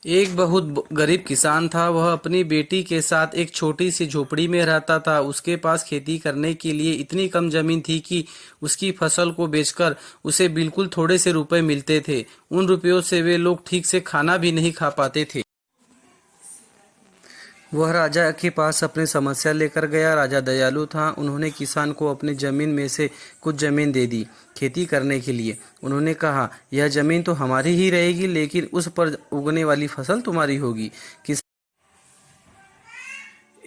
एक बहुत गरीब किसान था। वह अपनी बेटी के साथ एक छोटी सी झोपड़ी में रहता था। उसके पास खेती करने के लिए इतनी कम जमीन थी कि उसकी फसल को बेचकर उसे बिल्कुल थोड़े से रुपए मिलते थे। उन रुपयों से वे लोग ठीक से खाना भी नहीं खा पाते थे। वह राजा के पास अपनी समस्या लेकर गया। राजा दयालु था। उन्होंने किसान को अपनी जमीन में से कुछ जमीन दे दी खेती करने के लिए। उन्होंने कहा, यह जमीन तो हमारी ही रहेगी, लेकिन उस पर उगने वाली फसल तुम्हारी होगी।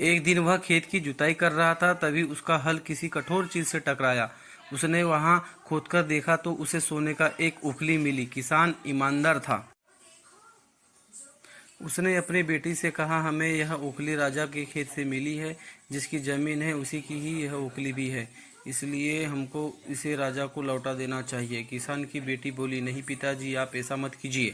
एक दिन वह खेत की जुताई कर रहा था, तभी उसका हल किसी कठोर चीज से टकराया। उसने वहां खोदकर देखा तो उसे सोने का एक उखली मिली। किसान ईमानदार था। उसने अपनी बेटी से कहा, हमें यह उखली राजा के खेत से मिली है। जिसकी जमीन है उसी की ही यह उखली भी है, इसलिए हमको इसे राजा को लौटा देना चाहिए। किसान की बेटी बोली, नहीं पिताजी, आप ऐसा मत कीजिए।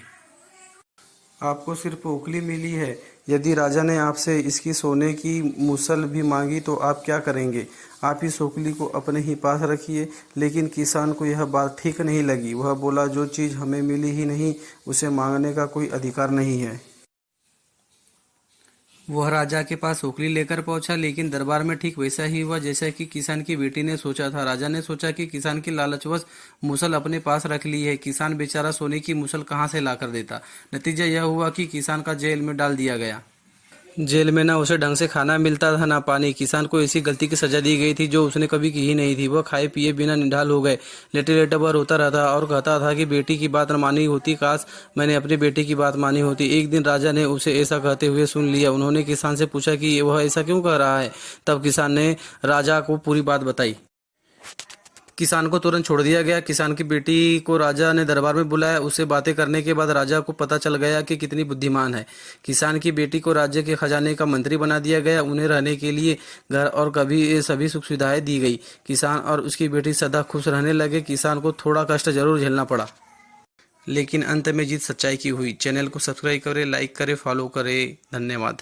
आपको सिर्फ ओखली मिली है। यदि राजा ने आपसे इसकी सोने की मूसल भी मांगी तो आप क्या करेंगे? आप इस ओखली को अपने ही पास रखिए। लेकिन किसान को यह बात ठीक नहीं लगी। वह बोला, जो चीज़ हमें मिली ही नहीं उसे मांगने का कोई अधिकार नहीं है। वह राजा के पास ओखली लेकर पहुंचा, लेकिन दरबार में ठीक वैसा ही हुआ जैसा कि किसान की बेटी ने सोचा था। राजा ने सोचा कि किसान की लालचवश मूसल अपने पास रख ली है। किसान बेचारा सोने की मूसल कहाँ से लाकर देता। नतीजा यह हुआ कि किसान का जेल में डाल दिया गया। जेल में ना उसे ढंग से खाना मिलता था ना पानी। किसान को इसी गलती की सजा दी गई थी जो उसने कभी की ही नहीं थी। वह खाए पिए बिना निढाल हो गए। लेटे लेटे वह रोता रहता और कहता था कि बेटी की बात न मानी होती, काश मैंने अपनी बेटी की बात मानी होती। एक दिन राजा ने उसे ऐसा कहते हुए सुन लिया। उन्होंने किसान से पूछा कि वह ऐसा क्यों कह रहा है। तब किसान ने राजा को पूरी बात बताई। किसान को तुरंत छोड़ दिया गया। किसान की बेटी को राजा ने दरबार में बुलाया। उससे बातें करने के बाद राजा को पता चल गया कि कितनी बुद्धिमान है। किसान की बेटी को राज्य के खजाने का मंत्री बना दिया गया। उन्हें रहने के लिए घर और कभी सभी सुख सुविधाएं दी गई। किसान और उसकी बेटी सदा खुश रहने लगे। किसान को थोड़ा कष्ट जरूर झेलना पड़ा, लेकिन अंत में जीत सच्चाई की हुई। चैनल को सब्सक्राइब करें, लाइक करें, फॉलो करें। धन्यवाद।